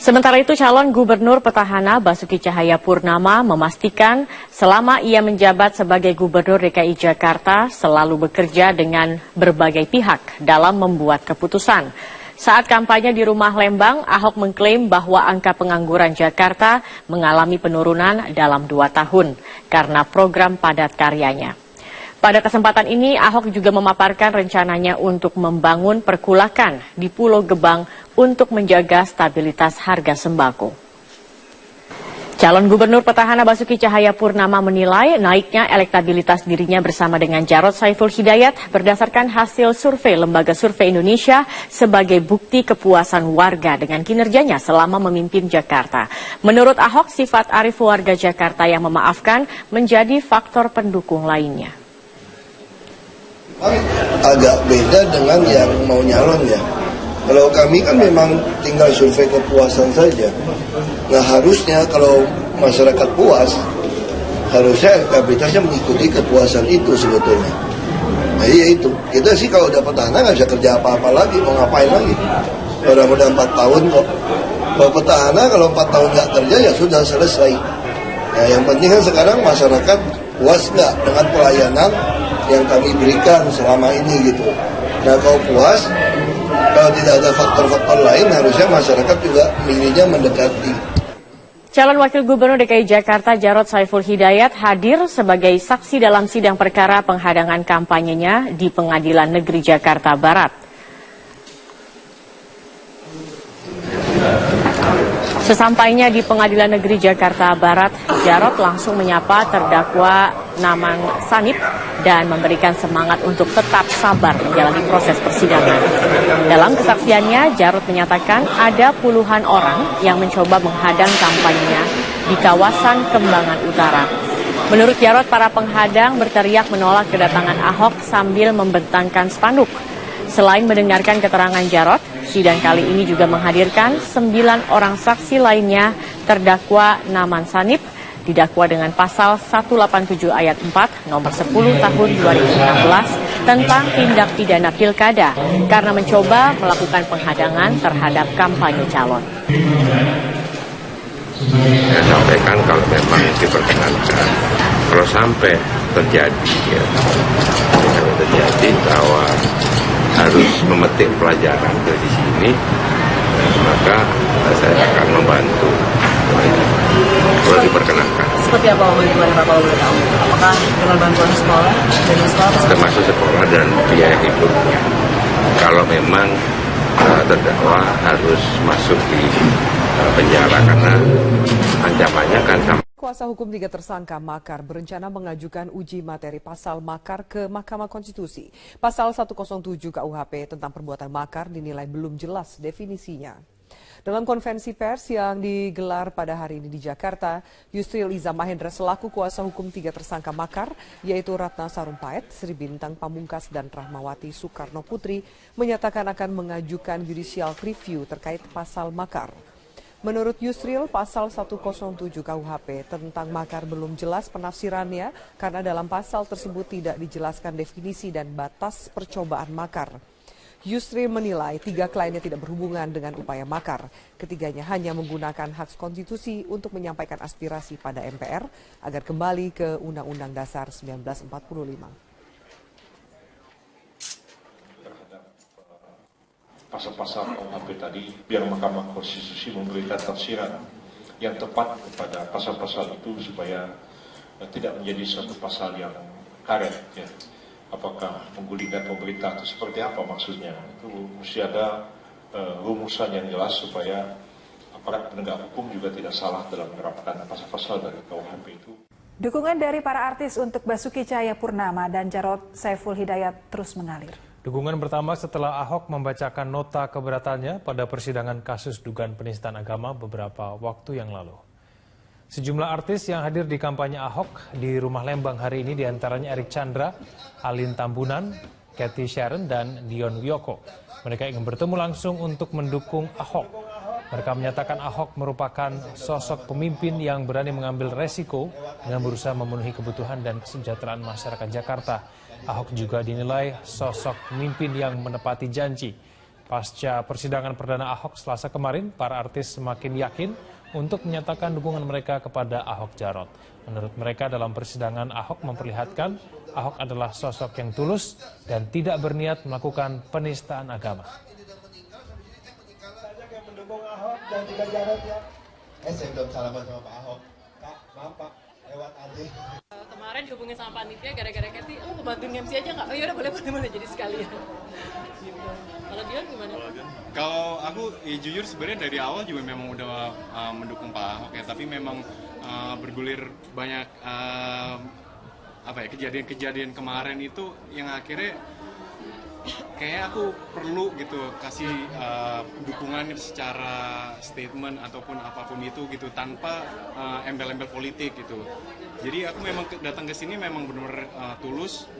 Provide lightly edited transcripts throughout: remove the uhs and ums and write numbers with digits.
Sementara itu, calon gubernur petahana Basuki Cahayapurnama memastikan selama ia menjabat sebagai gubernur DKI Jakarta selalu bekerja dengan berbagai pihak dalam membuat keputusan. Saat kampanye di Rumah Lembang, Ahok mengklaim bahwa angka pengangguran Jakarta mengalami penurunan dalam 2 tahun karena program padat karyanya. Pada kesempatan ini, Ahok juga memaparkan rencananya untuk membangun perkulakan di Pulau Gebang untuk menjaga stabilitas harga sembako. Calon gubernur petahana Basuki Cahayapurnama menilai naiknya elektabilitas dirinya bersama dengan Jarod Saiful Hidayat berdasarkan hasil survei Lembaga Survei Indonesia sebagai bukti kepuasan warga dengan kinerjanya selama memimpin Jakarta. Menurut Ahok, sifat arif warga Jakarta yang memaafkan menjadi faktor pendukung lainnya. Agak beda dengan yang mau nyalon ya. Kalau kami kan memang tinggal survei kepuasan saja. Nah harusnya kalau masyarakat puas, harusnya elektabilitasnya mengikuti kepuasan itu sebetulnya. Nah iya itu, kita sih kalau udah petahana nggak bisa kerja apa-apa lagi, mau ngapain lagi. Udah 4 tahun kok. Kalau petahana kalau 4 tahun nggak kerja ya sudah selesai. Nah yang penting kan sekarang masyarakat puas nggak dengan pelayanan yang kami berikan selama ini gitu. Nah kalau puas, kalau tidak ada faktor-faktor lain, harusnya masyarakat juga milihnya mendekati. Calon Wakil Gubernur DKI Jakarta Jarod Saiful Hidayat hadir sebagai saksi dalam sidang perkara penghadangan kampanyenya di Pengadilan Negeri Jakarta Barat. Sesampainya di Pengadilan Negeri Jakarta Barat, Jarod langsung menyapa terdakwa Naman Sanip dan memberikan semangat untuk tetap sabar menjalani proses persidangan. Dalam kesaksiannya, Jarod menyatakan ada puluhan orang yang mencoba menghadang kampanyenya di kawasan Kembangan Utara. Menurut Jarod, para penghadang berteriak menolak kedatangan Ahok sambil membentangkan spanduk. Selain mendengarkan keterangan Jarod, sidang kali ini juga menghadirkan 9 orang saksi lainnya terdakwa Naman Sanip didakwa dengan pasal 187 ayat 4 nomor 10 tahun 2016 tentang tindak pidana pilkada karena mencoba melakukan penghadangan terhadap kampanye calon. Saya sampaikan kalau memang diperkenankan, kalau sampai terjadi bahwa harus memetik pelajaran dari sini, maka saya akan membantu kalau diperkenankan. Seperti apa bantuan Bapak boleh tahu? Apakah dengan bantuan sekolah, dari sekolah? Termasuk sekolah dan biaya hidupnya. Kalau memang terdakwa harus masuk di penjara karena ancamannya kan sama. Kuasa hukum 3 tersangka makar berencana mengajukan uji materi pasal makar ke Mahkamah Konstitusi. Pasal 107 KUHP tentang perbuatan makar dinilai belum jelas definisinya. Dalam konferensi pers yang digelar pada hari ini di Jakarta, Yusril Iza Mahendra selaku kuasa hukum 3 tersangka makar, yaitu Ratna Sarumpait, Sri Bintang Pamungkas, dan Rahmawati Soekarno Putri, menyatakan akan mengajukan judicial review terkait pasal makar. Menurut Yusril, pasal 107 KUHP tentang makar belum jelas penafsirannya karena dalam pasal tersebut tidak dijelaskan definisi dan batas percobaan makar. Yusril menilai 3 kliennya tidak berhubungan dengan upaya makar. Ketiganya hanya menggunakan hak konstitusi untuk menyampaikan aspirasi pada MPR agar kembali ke Undang-Undang Dasar 1945. Pasal-pasal KUHP tadi, biar Mahkamah Konstitusi memberikan tafsiran yang tepat kepada pasal-pasal itu supaya tidak menjadi suatu pasal yang karet. Ya. Apakah menggulingkan pemerintah itu seperti apa maksudnya? Itu mesti ada rumusan yang jelas supaya aparat penegak hukum juga tidak salah dalam menerapkan pasal-pasal dari KUHP itu. Dukungan dari para artis untuk Basuki Cahayapurnama dan Jarod Saiful Hidayat terus mengalir. Dukungan pertama setelah Ahok membacakan nota keberatannya pada persidangan kasus dugaan penistaan agama beberapa waktu yang lalu. Sejumlah artis yang hadir di kampanye Ahok di Rumah Lembang hari ini diantaranya Erik Chandra, Alin Tambunan, Cathy Sharon, dan Dion Wiyoko. Mereka ingin bertemu langsung untuk mendukung Ahok. Mereka menyatakan Ahok merupakan sosok pemimpin yang berani mengambil resiko dengan berusaha memenuhi kebutuhan dan kesejahteraan masyarakat Jakarta. Ahok juga dinilai sosok pemimpin yang menepati janji. Pasca persidangan perdana Ahok Selasa kemarin, para artis semakin yakin untuk menyatakan dukungan mereka kepada Ahok Jarot. Menurut mereka dalam persidangan Ahok memperlihatkan Ahok adalah sosok yang tulus dan tidak berniat melakukan penistaan agama. Dan juga Jarot ya. Saya belum salaman sama Pak Ahok. Kak, maaf Pak, lewat aja. Kemarin dihubungin sama panitia gara-gara Kathy, lu bantuin MC aja nggak? Oh yaudah boleh jadi sekalian. Gitu. Kalau dia gimana? Kalau aku jujur sebenarnya dari awal juga memang udah mendukung Pak Ahok ya, tapi memang bergulir banyak kejadian-kejadian kemarin itu yang akhirnya kayak aku perlu gitu kasih dukungan secara statement ataupun apapun itu gitu tanpa embel-embel politik gitu. Jadi aku memang datang ke sini memang benar-benar tulus,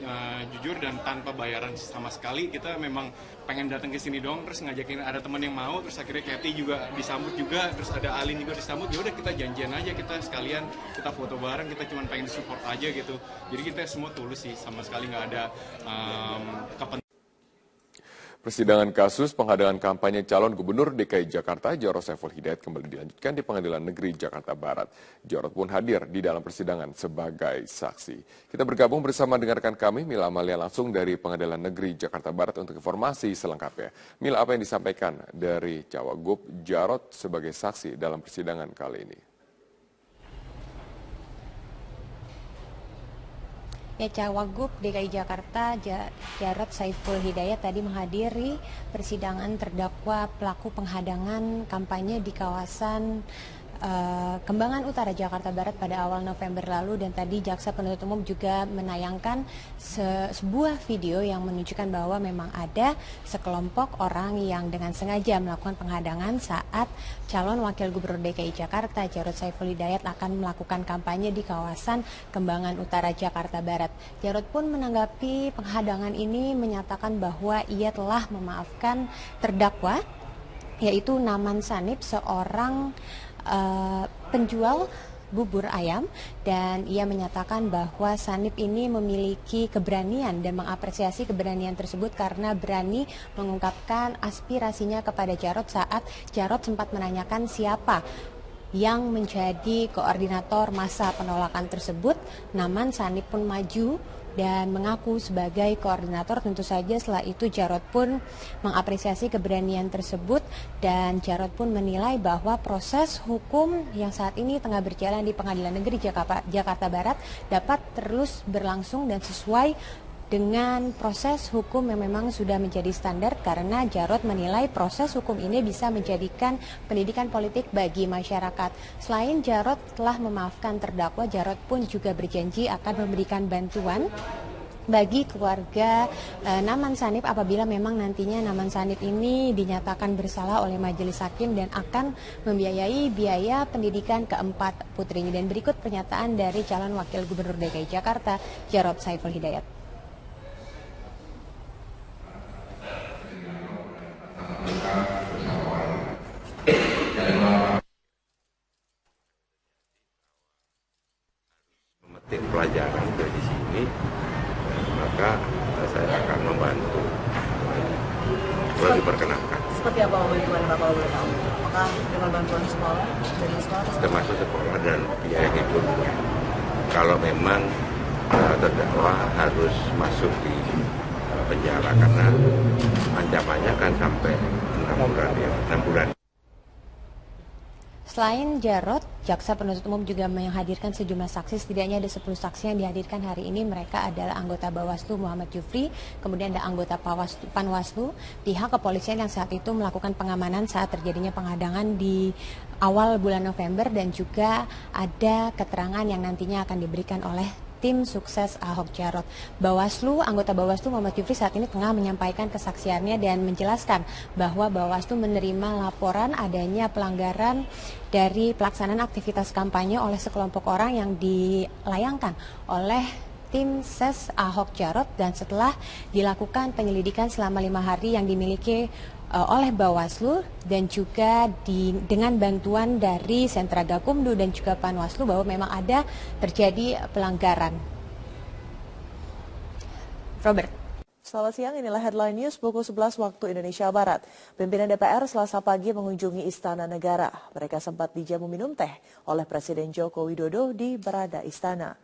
jujur dan tanpa bayaran sama sekali. Kita memang pengen datang ke sini dong, terus ngajakin ada teman yang mau, terus akhirnya Kathy juga disambut juga, terus ada Alin juga disambut. Ya udah kita janjian aja, kita sekalian kita foto bareng, kita cuma pengen support aja gitu. Jadi kita semua tulus sih, sama sekali nggak ada kepentingan. Persidangan kasus penghadangan kampanye calon gubernur DKI Jakarta, Jarod Saiful Hidayat kembali dilanjutkan di Pengadilan Negeri Jakarta Barat. Jarod pun hadir di dalam persidangan sebagai saksi. Kita bergabung bersama dengan rekan kami, Mila Amalia, langsung dari Pengadilan Negeri Jakarta Barat untuk informasi selengkapnya. Mila, apa yang disampaikan dari Cawagup Jarod sebagai saksi dalam persidangan kali ini? Ya, Cawagup DKI Jakarta Jarod Saiful Hidayat tadi menghadiri persidangan terdakwa pelaku penghadangan kampanye di kawasan Kembangan Utara Jakarta Barat pada awal November lalu, dan tadi jaksa penuntut umum juga menayangkan sebuah video yang menunjukkan bahwa memang ada sekelompok orang yang dengan sengaja melakukan penghadangan saat calon wakil gubernur DKI Jakarta Jarod Saiful Hidayat akan melakukan kampanye di kawasan Kembangan Utara Jakarta Barat. Jarod pun menanggapi penghadangan ini menyatakan bahwa ia telah memaafkan terdakwa, yaitu Naman Sanip, seorang penjual bubur ayam, dan ia menyatakan bahwa Sanip ini memiliki keberanian dan mengapresiasi keberanian tersebut karena berani mengungkapkan aspirasinya kepada Jarod saat Jarod sempat menanyakan siapa yang menjadi koordinator masa penolakan tersebut. Naman Sanip pun maju dan mengaku sebagai koordinator. Tentu saja setelah itu Jarod pun mengapresiasi keberanian tersebut, dan Jarod pun menilai bahwa proses hukum yang saat ini tengah berjalan di Pengadilan Negeri Jakarta Barat dapat terus berlangsung dan sesuai dengan proses hukum yang memang sudah menjadi standar, karena Jarod menilai proses hukum ini bisa menjadikan pendidikan politik bagi masyarakat. Selain Jarod telah memaafkan terdakwa, Jarod pun juga berjanji akan memberikan bantuan bagi keluarga Naman Sanip apabila memang nantinya Naman Sanip ini dinyatakan bersalah oleh majelis hakim dan akan membiayai biaya pendidikan keempat putrinya. Dan berikut pernyataan dari calon wakil gubernur DKI Jakarta Jarod Saiful Hidayat. Memetik pelajaran dari sini, maka saya akan membantu. Boleh diperkenalkan. Seperti apa bantuan Bapak boleh tahu? Apakah dengan bantuan sekolah, dari sekolah? Termasuk sekolah dan biaya hidupnya. Kalau memang terdakwa harus masuk di penjara, karena ancamannya kan sampai 6 bulan. Selain Jarod, jaksa penuntut umum juga menghadirkan sejumlah saksi. Setidaknya ada 10 saksi yang dihadirkan hari ini. Mereka adalah anggota Bawaslu Muhammad Jufri, kemudian ada anggota Panwaslu, pihak kepolisian yang saat itu melakukan pengamanan saat terjadinya penghadangan di awal bulan November, dan juga ada keterangan yang nantinya akan diberikan oleh tim sukses Ahok Jarot. Anggota Bawaslu Muhammad Jufri saat ini tengah menyampaikan kesaksiannya dan menjelaskan bahwa Bawaslu menerima laporan adanya pelanggaran dari pelaksanaan aktivitas kampanye oleh sekelompok orang yang dilayangkan oleh tim ses Ahok Jarot, dan setelah dilakukan penyelidikan selama 5 hari yang dimiliki oleh Bawaslu dan juga dengan bantuan dari Sentra Gakumdu dan juga Panwaslu, bahwa memang ada terjadi pelanggaran. Robert. Selamat siang, inilah headline news pukul 11 waktu Indonesia Barat. Pimpinan DPR Selasa pagi mengunjungi Istana Negara. Mereka sempat dijamu minum teh oleh Presiden Joko Widodo di beranda istana.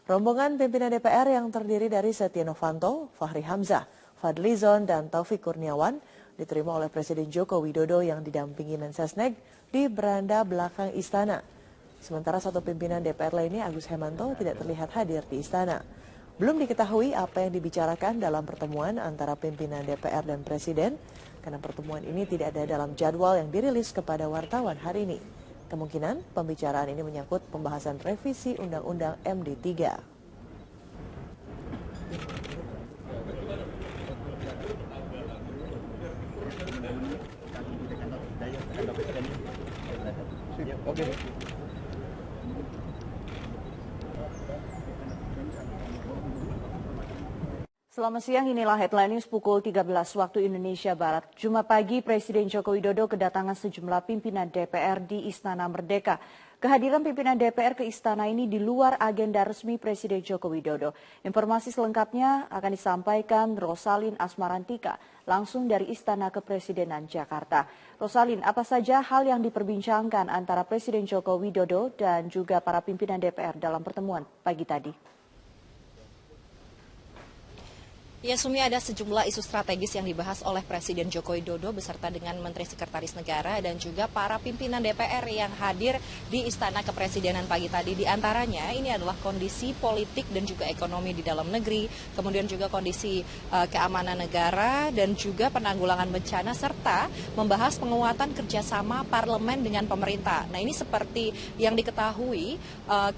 Rombongan pimpinan DPR yang terdiri dari Setia Novanto, Fahri Hamzah, Fadli Zon, dan Taufik Kurniawan diterima oleh Presiden Joko Widodo yang didampingi Mensesnek di beranda belakang istana. Sementara satu pimpinan DPR lainnya, Agus Hemanto, tidak terlihat hadir di istana. Belum diketahui apa yang dibicarakan dalam pertemuan antara pimpinan DPR dan Presiden, karena pertemuan ini tidak ada dalam jadwal yang dirilis kepada wartawan hari ini. Kemungkinan pembicaraan ini menyangkut pembahasan revisi Undang-Undang MD3. Selamat siang, inilah headline news pukul 13 waktu Indonesia Barat. Jumat pagi, Presiden Joko Widodo kedatangan sejumlah pimpinan DPR di Istana Merdeka. Kehadiran pimpinan DPR ke istana ini di luar agenda resmi Presiden Joko Widodo. Informasi selengkapnya akan disampaikan Rosalin Asmarantika langsung dari Istana Kepresidenan Jakarta. Rosalin, apa saja hal yang diperbincangkan antara Presiden Joko Widodo dan juga para pimpinan DPR dalam pertemuan pagi tadi? Ya, Sumi, ada sejumlah isu strategis yang dibahas oleh Presiden Joko Widodo beserta dengan Menteri Sekretaris Negara dan juga para pimpinan DPR yang hadir di Istana Kepresidenan pagi tadi. Di antaranya ini adalah kondisi politik dan juga ekonomi di dalam negeri, kemudian juga kondisi keamanan negara dan juga penanggulangan bencana serta membahas penguatan kerjasama parlemen dengan pemerintah. Nah, ini seperti yang diketahui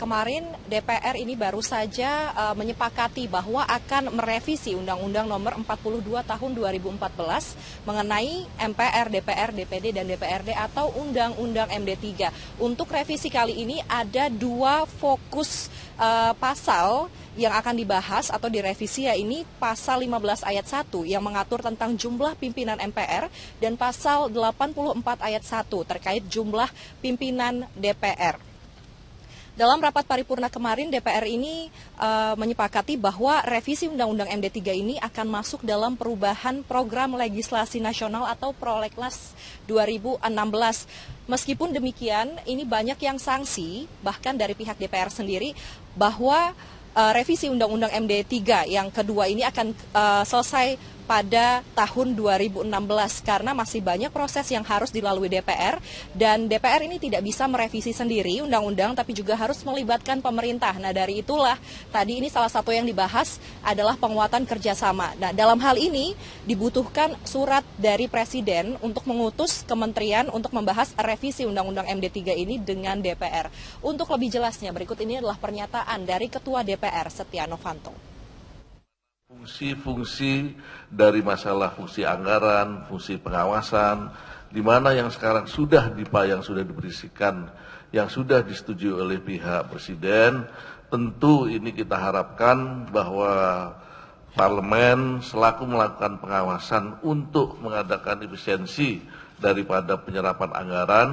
kemarin DPR ini baru saja menyepakati bahwa akan merevisi Undang-Undang Nomor 42 Tahun 2014 mengenai MPR, DPR, DPD, dan DPRD atau Undang-Undang MD3. Untuk revisi kali ini ada dua fokus pasal yang akan dibahas atau direvisi, yaitu pasal 15 ayat 1 yang mengatur tentang jumlah pimpinan MPR dan pasal 84 ayat 1 terkait jumlah pimpinan DPR. Dalam rapat paripurna kemarin, DPR ini menyepakati bahwa revisi Undang-Undang MD3 ini akan masuk dalam perubahan program legislasi nasional atau Prolegnas 2016. Meskipun demikian, ini banyak yang sanksi, bahkan dari pihak DPR sendiri, bahwa revisi Undang-Undang MD3 yang kedua ini akan selesai pada tahun 2016 karena masih banyak proses yang harus dilalui DPR dan DPR ini tidak bisa merevisi sendiri undang-undang tapi juga harus melibatkan pemerintah. Nah, dari itulah tadi ini salah satu yang dibahas adalah penguatan kerjasama. Nah, dalam hal ini dibutuhkan surat dari Presiden untuk mengutus kementerian untuk membahas revisi Undang-Undang MD3 ini dengan DPR. Untuk lebih jelasnya, berikut ini adalah pernyataan dari Ketua DPR Setia Novanto. Fungsi-fungsi dari masalah fungsi anggaran, fungsi pengawasan, di mana yang sekarang sudah diberisikan, yang sudah disetujui oleh pihak Presiden, tentu ini kita harapkan bahwa Parlemen selaku melakukan pengawasan untuk mengadakan efisiensi daripada penyerapan anggaran,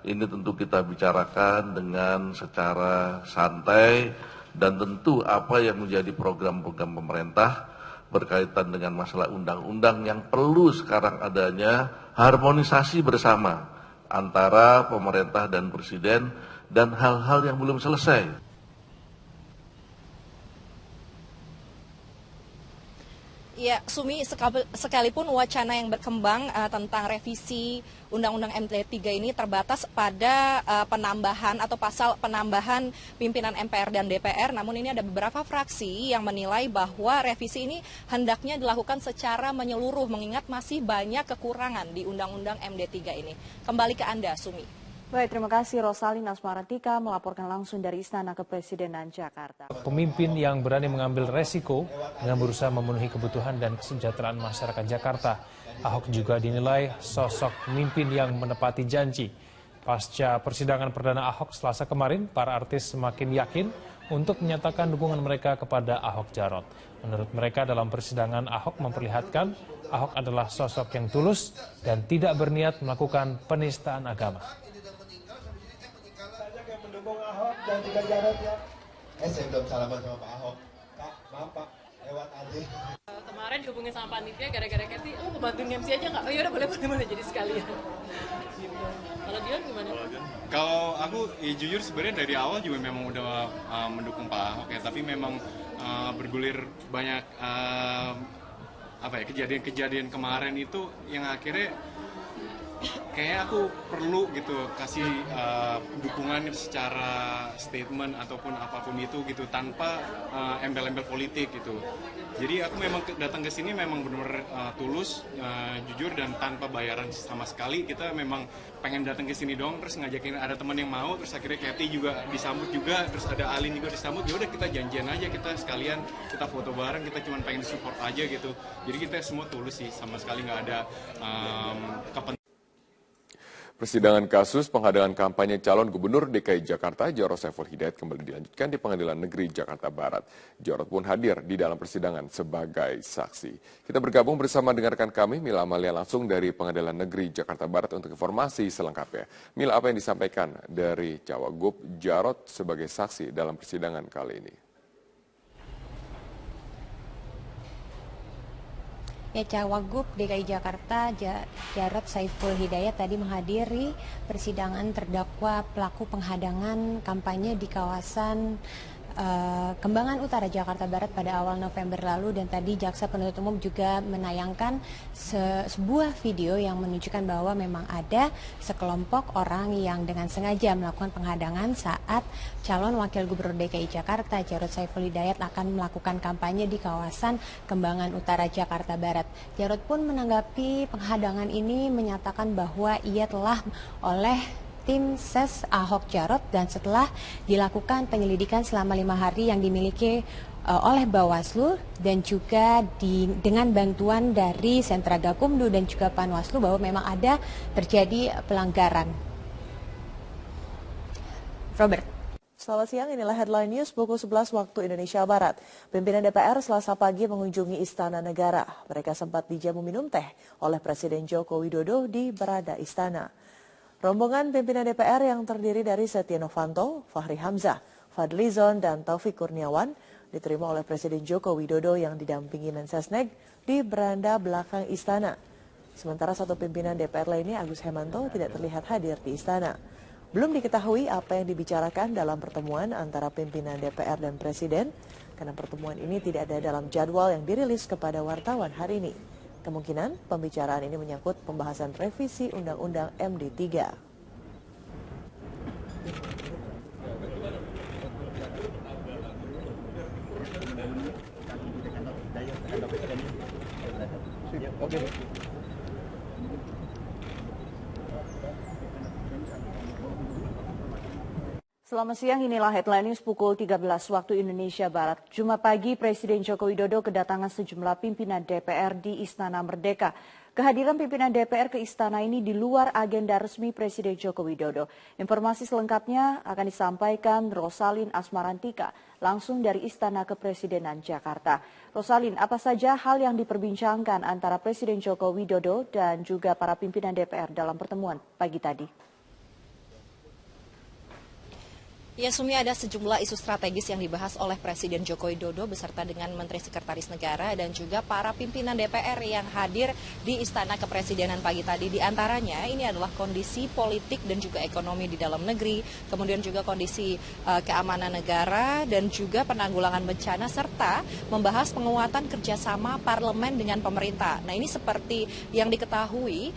ini tentu kita bicarakan dengan secara santai, dan tentu apa yang menjadi program-program pemerintah berkaitan dengan masalah undang-undang yang perlu sekarang adanya harmonisasi bersama antara pemerintah dan Presiden dan hal-hal yang belum selesai. Ya, Sumi, sekalipun wacana yang berkembang tentang revisi Undang-Undang MD3 ini terbatas pada penambahan atau pasal penambahan pimpinan MPR dan DPR, namun ini ada beberapa fraksi yang menilai bahwa revisi ini hendaknya dilakukan secara menyeluruh mengingat masih banyak kekurangan di Undang-Undang MD3 ini. Kembali ke Anda, Sumi. Baik, terima kasih Rosalin Asmarantika melaporkan langsung dari Istana Kepresidenan Jakarta. Pemimpin yang berani mengambil resiko dengan berusaha memenuhi kebutuhan dan kesejahteraan masyarakat Jakarta. Ahok juga dinilai sosok pemimpin yang menepati janji. Pasca persidangan perdana Ahok Selasa kemarin, para artis semakin yakin untuk menyatakan dukungan mereka kepada Ahok Jarot. Menurut mereka dalam persidangan Ahok memperlihatkan Ahok adalah sosok yang tulus dan tidak berniat melakukan penistaan agama. Ahok dan juga Jarot ya. Saya belum salaman sama Pak Ahok. Kak, maaf Pak, lewat aja. Kemarin kemarin dihubungin sama panitia gara-gara Kathy, lu bantuin MC aja nggak? Oh yaudah boleh jadi sekalian. Gitu. Kalau Dion gimana? Kalau aku jujur sebenarnya dari awal juga memang udah mendukung Pak Ahok ya, tapi memang bergulir banyak kejadian-kejadian kemarin itu yang akhirnya kayak aku perlu gitu kasih dukungan secara statement ataupun apapun itu gitu tanpa embel-embel politik gitu. Jadi aku memang datang ke sini memang benar-benar tulus, jujur dan tanpa bayaran sama sekali. Kita memang pengen datang ke sini dong, terus ngajakin ada teman yang mau, terus akhirnya Kathy juga disambut juga, terus ada Alin juga disambut. Ya udah kita janjian aja, kita sekalian kita foto bareng, kita cuma pengen support aja gitu. Jadi kita semua tulus sih, sama sekali nggak ada kepentingan. Persidangan kasus penghadangan kampanye calon gubernur DKI Jakarta Jarod Saiful Hidayat kembali dilanjutkan di Pengadilan Negeri Jakarta Barat. Jarod pun hadir di dalam persidangan sebagai saksi. Kita bergabung bersama dengan rekan kami Mila Amalia langsung dari Pengadilan Negeri Jakarta Barat untuk informasi selengkapnya. Mila, apa yang disampaikan dari Cawagup Jarod sebagai saksi dalam persidangan kali ini? Ya, Cawagup DKI Jakarta Jarod Saiful Hidayat tadi menghadiri persidangan terdakwa pelaku penghadangan kampanye di kawasan Kembangan Utara Jakarta Barat pada awal November lalu, dan tadi jaksa penuntut umum juga menayangkan sebuah video yang menunjukkan bahwa memang ada sekelompok orang yang dengan sengaja melakukan penghadangan saat calon wakil gubernur DKI Jakarta Jarod Saiful Hidayat akan melakukan kampanye di kawasan Kembangan Utara Jakarta Barat. Jarod pun menanggapi penghadangan ini menyatakan bahwa ia telah oleh tim ses Ahok Jarot dan setelah dilakukan penyelidikan selama 5 hari yang dimiliki oleh Bawaslu dan juga dengan bantuan dari Sentra Gakumdu dan juga Panwaslu bahwa memang ada terjadi pelanggaran. Robert. Selamat siang, inilah headline news pukul 11 waktu Indonesia Barat. Pimpinan DPR Selasa pagi mengunjungi Istana Negara. Mereka sempat dijamu minum teh oleh Presiden Joko Widodo di berada istana. Rombongan pimpinan DPR yang terdiri dari Setia Novanto, Fahri Hamzah, Fadli Zon, dan Taufik Kurniawan diterima oleh Presiden Joko Widodo yang didampingi Mensesnek di beranda belakang istana. Sementara satu pimpinan DPR lainnya, Agus Hemanto, tidak terlihat hadir di istana. Belum diketahui apa yang dibicarakan dalam pertemuan antara pimpinan DPR dan Presiden, karena pertemuan ini tidak ada dalam jadwal yang dirilis kepada wartawan hari ini. Kemungkinan pembicaraan ini menyangkut pembahasan revisi Undang-Undang MD3. Selamat siang, inilah headline news pukul 13 waktu Indonesia Barat. Jumat pagi, Presiden Joko Widodo kedatangan sejumlah pimpinan DPR di Istana Merdeka. Kehadiran pimpinan DPR ke istana ini di luar agenda resmi Presiden Joko Widodo. Informasi selengkapnya akan disampaikan Rosalin Asmarantika langsung dari Istana Kepresidenan Jakarta. Rosalin, apa saja hal yang diperbincangkan antara Presiden Joko Widodo dan juga para pimpinan DPR dalam pertemuan pagi tadi? Ya, Sumi, ada sejumlah isu strategis yang dibahas oleh Presiden Joko Widodo beserta dengan Menteri Sekretaris Negara dan juga para pimpinan DPR yang hadir di Istana Kepresidenan pagi tadi. Di antaranya ini adalah kondisi politik dan juga ekonomi di dalam negeri, kemudian juga kondisi keamanan negara dan juga penanggulangan bencana serta membahas penguatan kerjasama parlemen dengan pemerintah. Nah, ini seperti yang diketahui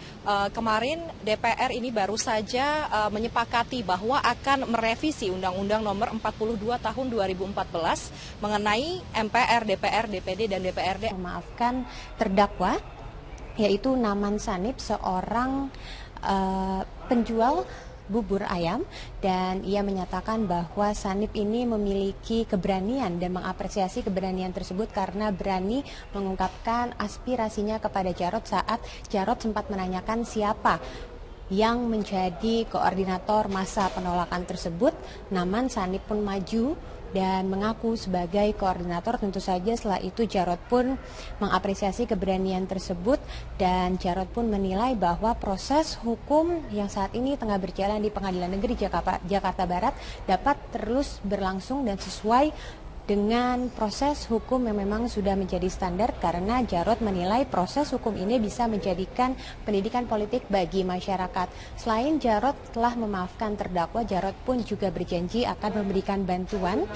kemarin DPR ini baru saja menyepakati bahwa akan merevisi Undang-Undang Nomor 42 Tahun 2014 mengenai MPR, DPR, DPD, dan DPRD. Memaafkan terdakwa, yaitu Naman Sanip, seorang penjual bubur ayam, dan ia menyatakan bahwa Sanip ini memiliki keberanian dan mengapresiasi keberanian tersebut karena berani mengungkapkan aspirasinya kepada Jarod saat Jarod sempat menanyakan siapa yang menjadi koordinator masa penolakan tersebut. Naman Sanip pun maju dan mengaku sebagai koordinator. Tentu saja setelah itu Jarod pun mengapresiasi keberanian tersebut dan Jarod pun menilai bahwa proses hukum yang saat ini tengah berjalan di Pengadilan Negeri Jakarta Barat dapat terus berlangsung dan sesuai dengan proses hukum yang memang sudah menjadi standar karena Jarod menilai proses hukum ini bisa menjadikan pendidikan politik bagi masyarakat. Selain Jarod telah memaafkan terdakwa, Jarod pun juga berjanji akan memberikan bantuan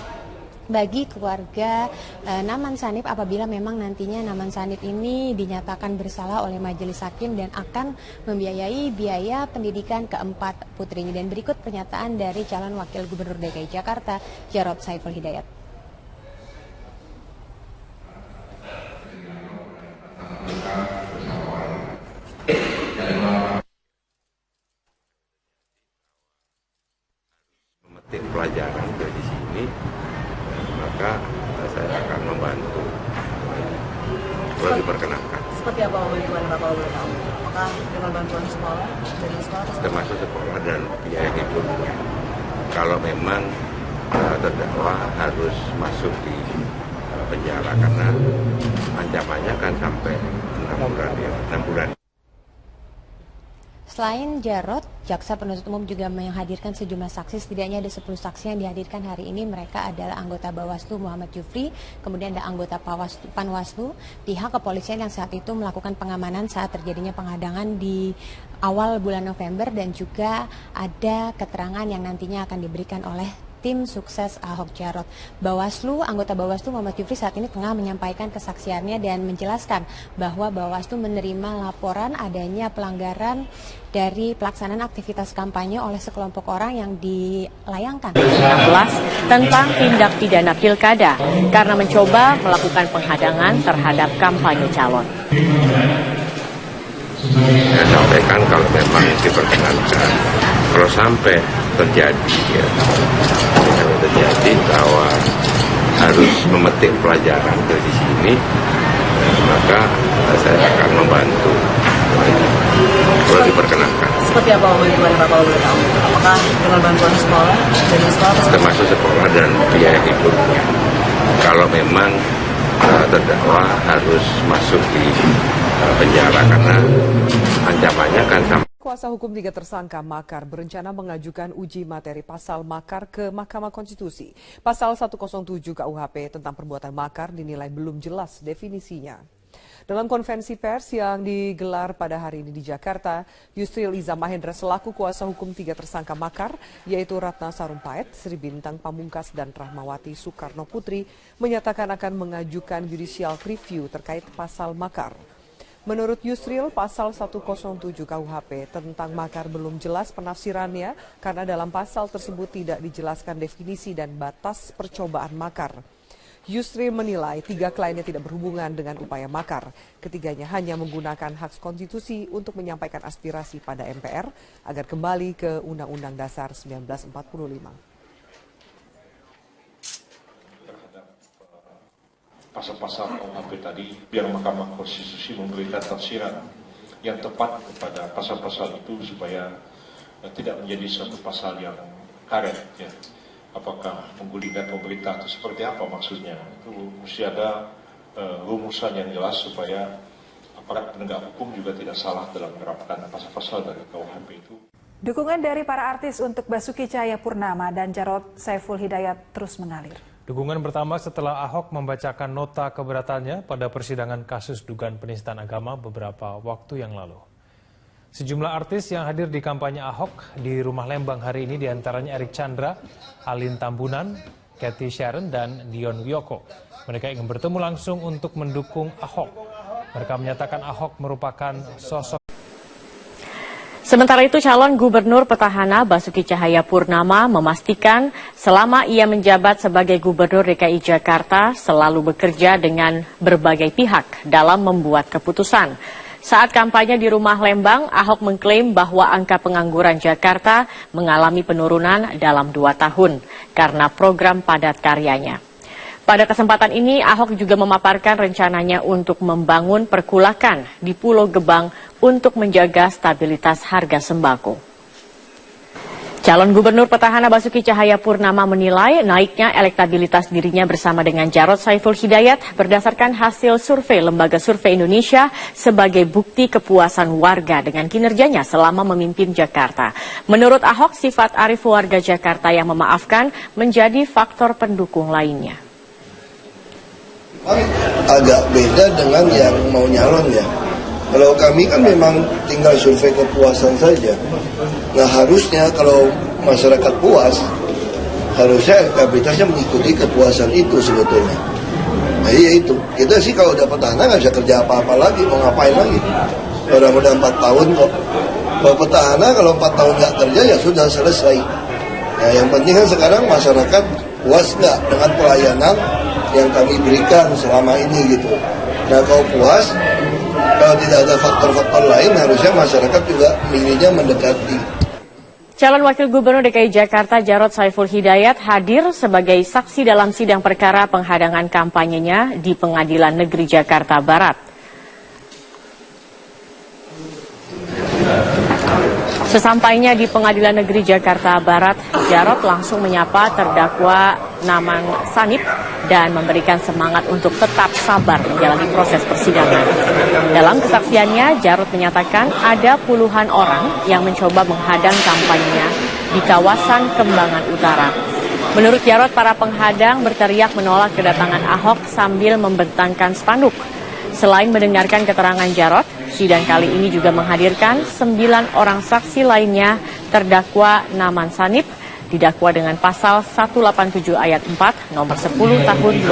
bagi keluarga Naman Sanib apabila memang nantinya Naman Sanib ini dinyatakan bersalah oleh majelis hakim dan akan membiayai biaya pendidikan keempat putrinya. Dan berikut pernyataan dari calon wakil gubernur DKI Jakarta, Jarod Saiful Hidayat. Memetik pelajaran dari sini, maka saya akan membantu kalau diperkenankan. Seperti apa bantuan Bapak boleh tahu? Apakah dengan bantuan sekolah dari sekolah? Termasuk sekolah dan biaya hidupnya. Kalau memang terdakwa harus masuk di penjara karena ancamannya kan sampai 6 bulan ya, 6 bulan. Selain Jarod, Jaksa Penuntut Umum juga menghadirkan sejumlah saksi, setidaknya ada 10 saksi yang dihadirkan hari ini. Mereka adalah anggota Bawaslu Muhammad Jufri, kemudian ada anggota Panwaslu, pihak kepolisian yang saat itu melakukan pengamanan saat terjadinya penghadangan di awal bulan November, dan juga ada keterangan yang nantinya akan diberikan oleh tim sukses Ahok Jarot. Anggota Bawaslu Muhammad Jufri saat ini tengah menyampaikan kesaksiannya dan menjelaskan bahwa Bawaslu menerima laporan adanya pelanggaran dari pelaksanaan aktivitas kampanye oleh sekelompok orang yang dilayangkan 16 tentang tindak pidana pilkada karena mencoba melakukan penghadangan terhadap kampanye calon. Saya sampaikan kalau memang diperkenankan, kalau sampai terjadi bahwa harus memetik pelajaran dari sini, maka saya akan membantu kalau diperkenankan. Seperti apa bantuan Bapak boleh tahu? Apakah dengan bantuan sekolah dari sekolah? Termasuk sekolah dan biaya hidupnya. Kalau memang terdakwa harus masuk di penjara karena ancamannya kan sama. Kuasa hukum 3 tersangka makar berencana mengajukan uji materi pasal makar ke Mahkamah Konstitusi. Pasal 107 KUHP tentang perbuatan makar dinilai belum jelas definisinya. Dalam konferensi pers yang digelar pada hari ini di Jakarta, Yusril Iza Mahendra selaku kuasa hukum 3 tersangka makar, yaitu Ratna Sarumpait, Sri Bintang Pamungkas, dan Rahmawati Soekarno Putri, menyatakan akan mengajukan judicial review terkait pasal makar. Menurut Yusril, pasal 107 KUHP tentang makar belum jelas penafsirannya karena dalam pasal tersebut tidak dijelaskan definisi dan batas percobaan makar. Yusril menilai 3 kliennya tidak berhubungan dengan upaya makar. Ketiganya hanya menggunakan hak konstitusi untuk menyampaikan aspirasi pada MPR agar kembali ke Undang-Undang Dasar 1945. Pasal-pasal KUHP tadi, biar Mahkamah Konstitusi memberikan tafsiran yang tepat kepada pasal-pasal itu supaya tidak menjadi suatu pasal yang karet. Ya. Apakah menggulingkan pemerintah itu seperti apa maksudnya? Itu mesti ada rumusan yang jelas supaya aparat penegak hukum juga tidak salah dalam menerapkan pasal-pasal dari KUHP itu. Dukungan dari para artis untuk Basuki Cahayapurnama dan Jarod Saiful Hidayat terus mengalir. Dukungan pertama setelah Ahok membacakan nota keberatannya pada persidangan kasus dugaan penistaan agama beberapa waktu yang lalu. Sejumlah artis yang hadir di kampanye Ahok di Rumah Lembang hari ini diantaranya Erik Chandra, Alin Tambunan, Cathy Sharon, dan Dion Wiyoko. Mereka ingin bertemu langsung untuk mendukung Ahok. Mereka menyatakan Ahok merupakan sosok. Sementara itu, calon gubernur petahana Basuki Cahayapurnama memastikan selama ia menjabat sebagai gubernur DKI Jakarta selalu bekerja dengan berbagai pihak dalam membuat keputusan. Saat kampanye di Rumah Lembang, Ahok mengklaim bahwa angka pengangguran Jakarta mengalami penurunan dalam 2 tahun karena program padat karyanya. Pada kesempatan ini, Ahok juga memaparkan rencananya untuk membangun perkulakan di Pulau Gebang untuk menjaga stabilitas harga sembako. Calon gubernur petahana Basuki Cahayapurnama menilai naiknya elektabilitas dirinya bersama dengan Jarod Saiful Hidayat berdasarkan hasil survei Lembaga Survei Indonesia sebagai bukti kepuasan warga dengan kinerjanya selama memimpin Jakarta. Menurut Ahok, sifat arif warga Jakarta yang memaafkan menjadi faktor pendukung lainnya. Agak beda dengan yang mau nyalon ya. Kalau kami kan memang tinggal survei kepuasan saja. Nah harusnya kalau masyarakat puas, harusnya elektabilitasnya mengikuti kepuasan itu sebetulnya. Nah iya itu, kita sih kalau udah petahana nggak bisa kerja apa-apa lagi, mau ngapain lagi. Orang udah 4 tahun kok. Kalau petahana kalau 4 tahun nggak kerja ya sudah selesai. Ya yang penting kan sekarang masyarakat puas nggak dengan pelayanan yang kami berikan selama ini gitu. Nah kalau puas, kalau tidak ada faktor-faktor lain harusnya masyarakat juga milihnya mendekati. Calon Wakil Gubernur DKI Jakarta Jarod Saiful Hidayat hadir sebagai saksi dalam sidang perkara penghadangan kampanyenya di Pengadilan Negeri Jakarta Barat. Sesampainya di Pengadilan Negeri Jakarta Barat, Jarod langsung menyapa terdakwa Naman Sanip dan memberikan semangat untuk tetap sabar menjalani proses persidangan. Dalam kesaksiannya, Jarod menyatakan ada puluhan orang yang mencoba menghadang kampanyenya di kawasan Kembangan Utara. Menurut Jarod, para penghadang berteriak menolak kedatangan Ahok sambil membentangkan spanduk. Selain mendengarkan keterangan Jarod, sidang kali ini juga menghadirkan 9 orang saksi lainnya terdakwa Naman Sanip didakwa dengan pasal 187 ayat 4 nomor 10 tahun 2000.